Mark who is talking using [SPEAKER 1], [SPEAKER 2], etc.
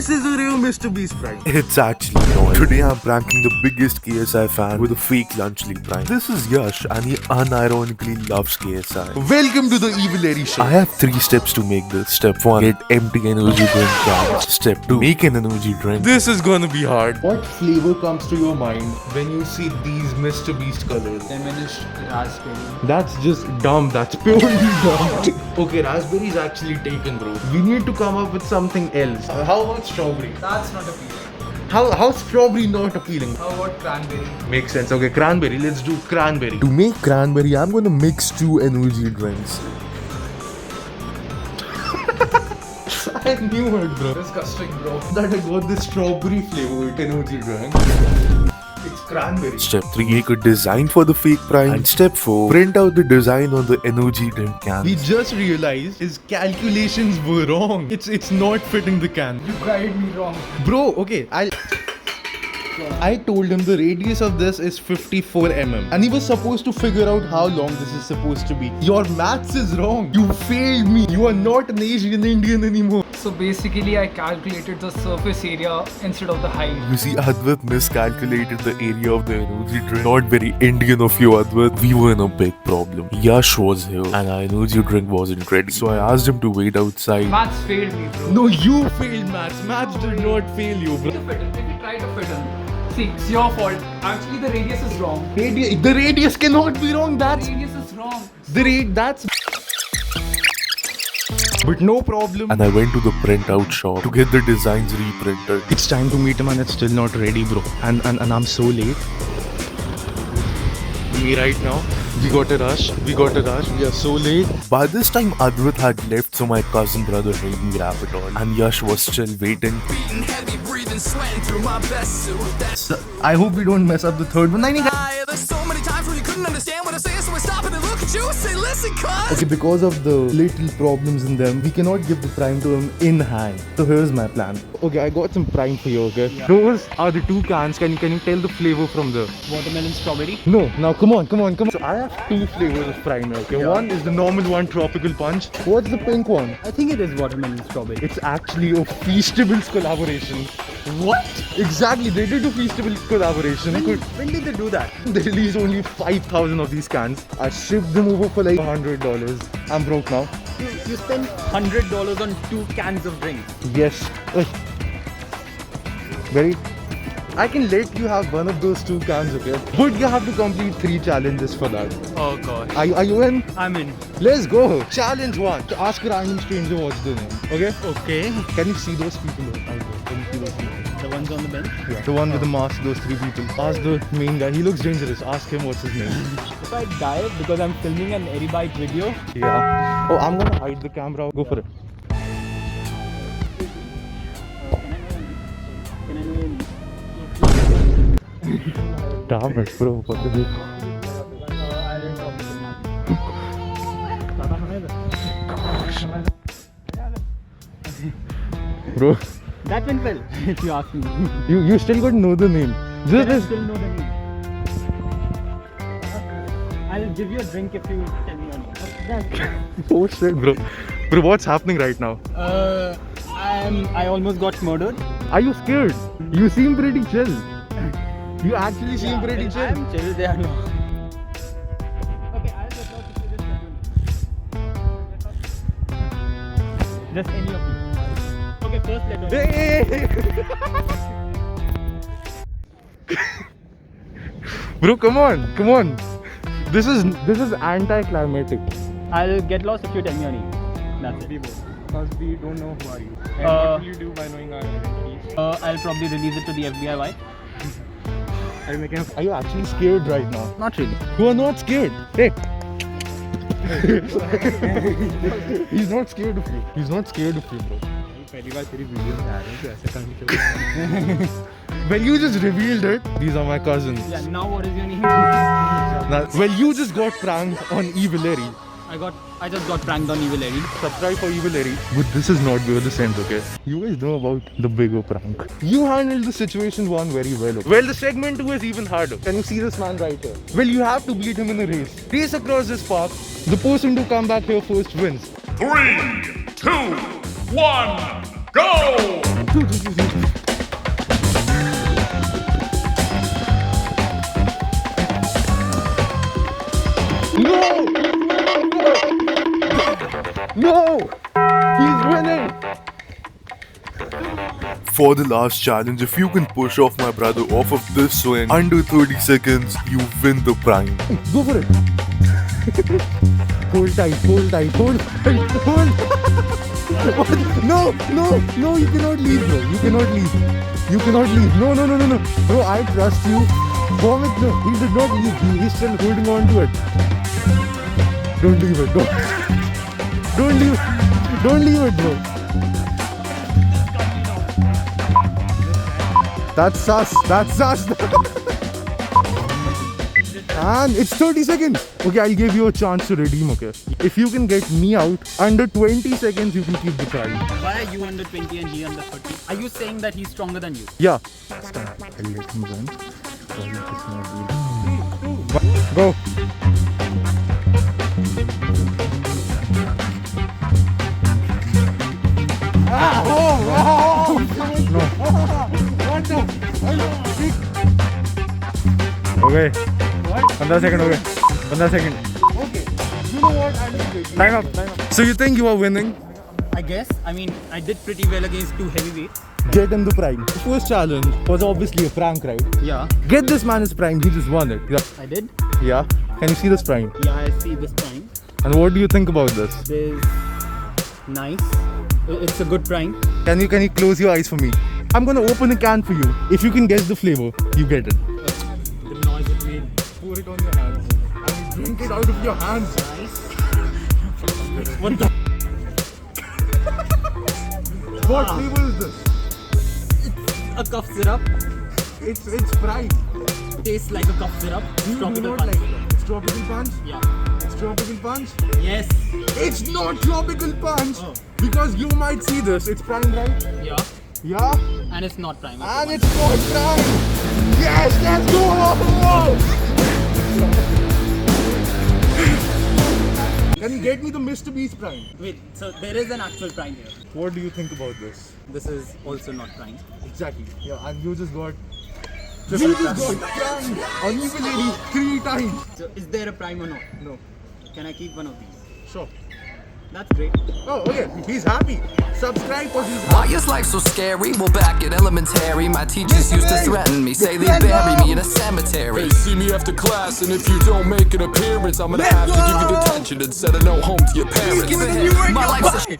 [SPEAKER 1] This is a real Mr. Beast prank.
[SPEAKER 2] It's actually not. Today I'm pranking the biggest KSI fan with a fake lunch league prank. This is Yash and he unironically loves KSI.
[SPEAKER 1] Welcome to the Evil Larry show.
[SPEAKER 2] I have 3 steps to make this. Step 1, get empty energy drink cans. Step 2, make an energy drink.
[SPEAKER 1] This is gonna be hard. What flavor comes to your mind when you see these Mr. Beast colors?
[SPEAKER 3] Diminished raspberry.
[SPEAKER 1] That's just dumb. That's purely dumb. Okay, raspberry is actually taken, bro. We need to come up with something else. How about strawberry?
[SPEAKER 3] That's not appealing.
[SPEAKER 1] How's strawberry not appealing?
[SPEAKER 3] How about cranberry?
[SPEAKER 1] Makes sense. Okay, cranberry. Let's do cranberry.
[SPEAKER 2] To make cranberry, I'm gonna mix 2 energy drinks.
[SPEAKER 1] I knew it, bro.
[SPEAKER 3] Disgusting, bro.
[SPEAKER 1] That I got this strawberry flavored energy drink. It's cranberry.
[SPEAKER 2] Step 3, make a design for the fake prank. And step 4, print out the design on the energy drink can.
[SPEAKER 1] We just realized his calculations were wrong. It's not fitting the can.
[SPEAKER 3] You guided me wrong.
[SPEAKER 1] Bro, okay, I told him the radius of this is 54 mm and he was supposed to figure out how long this is supposed to be. Your maths is wrong. You failed me. You are not an Asian Indian anymore.
[SPEAKER 3] So basically, I calculated the surface area instead of the height.
[SPEAKER 2] You see, Advait miscalculated the area of the energy drink. Not very Indian of you, Advait. We were in a big problem. Yash was here and our energy drink wasn't ready. So I asked him to wait outside.
[SPEAKER 3] Maths failed me, bro.
[SPEAKER 1] No, you failed maths. Maths did not fail you, bro.
[SPEAKER 3] If you try to fit in. See, it's your fault. Actually, the radius is wrong.
[SPEAKER 1] The radius cannot be wrong. That's
[SPEAKER 3] The radius is wrong.
[SPEAKER 1] that's. But no problem.
[SPEAKER 2] And I went to the printout shop to get the designs reprinted.
[SPEAKER 1] It's time to meet him and it's still not ready, bro. And I'm so late. Me right now. We got a rush. We are so late.
[SPEAKER 2] By this time, Advait had left, so my cousin brother helped me wrap it all. And Yash was still waiting.
[SPEAKER 4] Beating heavy, breathing, sweating through my best suit.
[SPEAKER 1] So, I hope we don't mess up the third one.
[SPEAKER 4] There's so many times where you couldn't understand what I'm saying, so I stop and look at you and say, listen, cuz.
[SPEAKER 1] Okay, because of the little problems in them, we cannot give the prime to him in hand. So here's my plan. Okay, I got some prime for you, okay? Yeah. Those are the 2 cans. Can you tell the flavor from the...
[SPEAKER 3] Watermelon, strawberry.
[SPEAKER 1] No, now come on. So I have 2 flavors of prime, okay?
[SPEAKER 3] Yeah.
[SPEAKER 1] One is the normal one, tropical punch. What's the pink one?
[SPEAKER 3] I think it is watermelon, strawberry.
[SPEAKER 1] It's actually a Feastables collaboration. What? Exactly, they did a Feastables collaboration.
[SPEAKER 3] When did they do that?
[SPEAKER 1] They released only 5,000 of these cans. I shipped them over for like $100. I'm broke now.
[SPEAKER 3] You spent $100 on 2 cans of drinks.
[SPEAKER 1] Yes. Very. I can let you have one of those 2 cans, okay? But you have to complete 3 challenges for that.
[SPEAKER 3] Oh gosh.
[SPEAKER 1] Are you in?
[SPEAKER 3] I'm in.
[SPEAKER 1] Let's go. Challenge 1. To ask a random stranger what's their name. Okay?
[SPEAKER 3] Okay.
[SPEAKER 1] Can you see those people out there? Can you see those people?
[SPEAKER 3] The ones on the bench?
[SPEAKER 1] Yeah. The one with the mask, those 3 people. Ask the main guy. He looks dangerous. Ask him what's his name.
[SPEAKER 3] If I die because I'm filming an Airy Bite video.
[SPEAKER 1] Yeah. Oh, I'm gonna hide the camera. Go for it. Damn it, bro. What is it? Bro,
[SPEAKER 3] That went well, if you ask me.
[SPEAKER 1] you still got to know the name.
[SPEAKER 3] I
[SPEAKER 1] Just
[SPEAKER 3] still know the name. I'll give you a drink if you tell me your name.
[SPEAKER 1] oh shit, bro. Bro, what's happening right now?
[SPEAKER 3] I almost got murdered.
[SPEAKER 1] Are you scared? You seem pretty chill. You actually seem pretty chill.
[SPEAKER 3] I'm chill, they are not. Okay, I'll just out if you just tell me. Just any of you. Okay, first letter.
[SPEAKER 1] Hey! Bro, come on. This is anticlimactic.
[SPEAKER 3] I'll get lost if you tell me your name. That's it.
[SPEAKER 5] Because we don't know who are you. And
[SPEAKER 3] Uh,
[SPEAKER 5] what will you do by knowing our identities?
[SPEAKER 3] I'll probably release it to the FBI. Why?
[SPEAKER 1] Are you actually scared right now?
[SPEAKER 3] Not really.
[SPEAKER 1] You are not scared. Hey. He's not scared of you. He's not scared of you, bro.
[SPEAKER 5] पहली बार तेरी video में आ रहा हूँ तो ऐसा काम नहीं चल
[SPEAKER 1] Well, you just revealed it. These are my cousins.
[SPEAKER 3] Yeah. Now what is your name?
[SPEAKER 1] Now, well, you just got pranked on Evil Larry.
[SPEAKER 3] I just got pranked on Evil Larry.
[SPEAKER 1] Subscribe for Evil Larry. But this is not where the sense, okay? You guys know about the bigger prank. You handled the situation 1 very well. Okay? Well, the segment 2 is even harder. Can you see this man right here? Well, you have to beat him in a race. Race across this park. The person to come back here first wins.
[SPEAKER 6] 3, 2, 1, go!
[SPEAKER 2] For the last challenge, if you can push off my brother off of this swing under 30 seconds, you win the prime.
[SPEAKER 1] Go for it. Hold tight, hold tight, hold tight, hold. What? No, you cannot leave, bro. You cannot leave. You cannot leave. No. Bro, I trust you. Vomit, no. He did not leave. He's still holding on to it. Don't leave it. Don't leave it. Don't leave it, bro. That's sus. And it's 30 seconds. Okay, I'll give you a chance to redeem, okay? If you can get me out under 20 seconds, you can keep the prize.
[SPEAKER 6] Why are you under 20 and he under 30? Are you saying that he's stronger than you?
[SPEAKER 1] Yeah. I'll let him run. Go. Okay. 15 seconds. Okay. 15 seconds.
[SPEAKER 6] Okay. You know what?
[SPEAKER 1] Time up. So you think you are winning?
[SPEAKER 6] I guess. I mean, I did pretty well against two heavyweights.
[SPEAKER 1] Get in the prime. The first challenge was obviously a prank, right?
[SPEAKER 6] Yeah.
[SPEAKER 1] Get this man his prime. He just won it. Yeah.
[SPEAKER 6] I did.
[SPEAKER 1] Yeah. Can you see this prime?
[SPEAKER 6] Yeah, I see this prime.
[SPEAKER 1] And what do you think about this?
[SPEAKER 6] This nice. It's a good prime.
[SPEAKER 1] Can you close your eyes for me? I'm gonna open a can for you. If you can guess the flavor, you get it.
[SPEAKER 6] The noise it made.
[SPEAKER 1] Pour it on your hands and drink it out of your hands.
[SPEAKER 6] What the?
[SPEAKER 1] What flavor is this?
[SPEAKER 6] A cough syrup.
[SPEAKER 1] It's fried.
[SPEAKER 6] Tastes like a cough syrup.
[SPEAKER 1] You do
[SPEAKER 6] Tropical
[SPEAKER 1] not
[SPEAKER 6] punch.
[SPEAKER 1] like it. It's tropical punch.
[SPEAKER 6] Yeah.
[SPEAKER 1] It's tropical punch.
[SPEAKER 6] Yes.
[SPEAKER 1] It's not tropical punch because you might see this. It's prime, right?
[SPEAKER 6] Yeah.
[SPEAKER 1] Yeah.
[SPEAKER 6] And it's not prime.
[SPEAKER 1] And it's not prime. Yes, let's go. Can you get me the Mr. Beast prime?
[SPEAKER 6] Wait, so there is an actual prime here.
[SPEAKER 1] What do you think about this?
[SPEAKER 6] This is also not prime.
[SPEAKER 1] Exactly. Yeah, and you just got. You just got pranked unevenly 3 times.
[SPEAKER 6] So is there a prime or no?
[SPEAKER 1] No.
[SPEAKER 6] Can I keep one of these?
[SPEAKER 1] Sure.
[SPEAKER 6] That's great.
[SPEAKER 1] Oh, okay. He's happy. Subscribe because he's
[SPEAKER 4] Why
[SPEAKER 1] happy.
[SPEAKER 4] is life so scary? Well, back at elementary, my teachers used to threaten me, say they'd bury me in a cemetery.
[SPEAKER 7] They see me after class, and if you don't make an appearance, I'm gonna have to give you detention instead of no home to your parents.
[SPEAKER 4] My life's a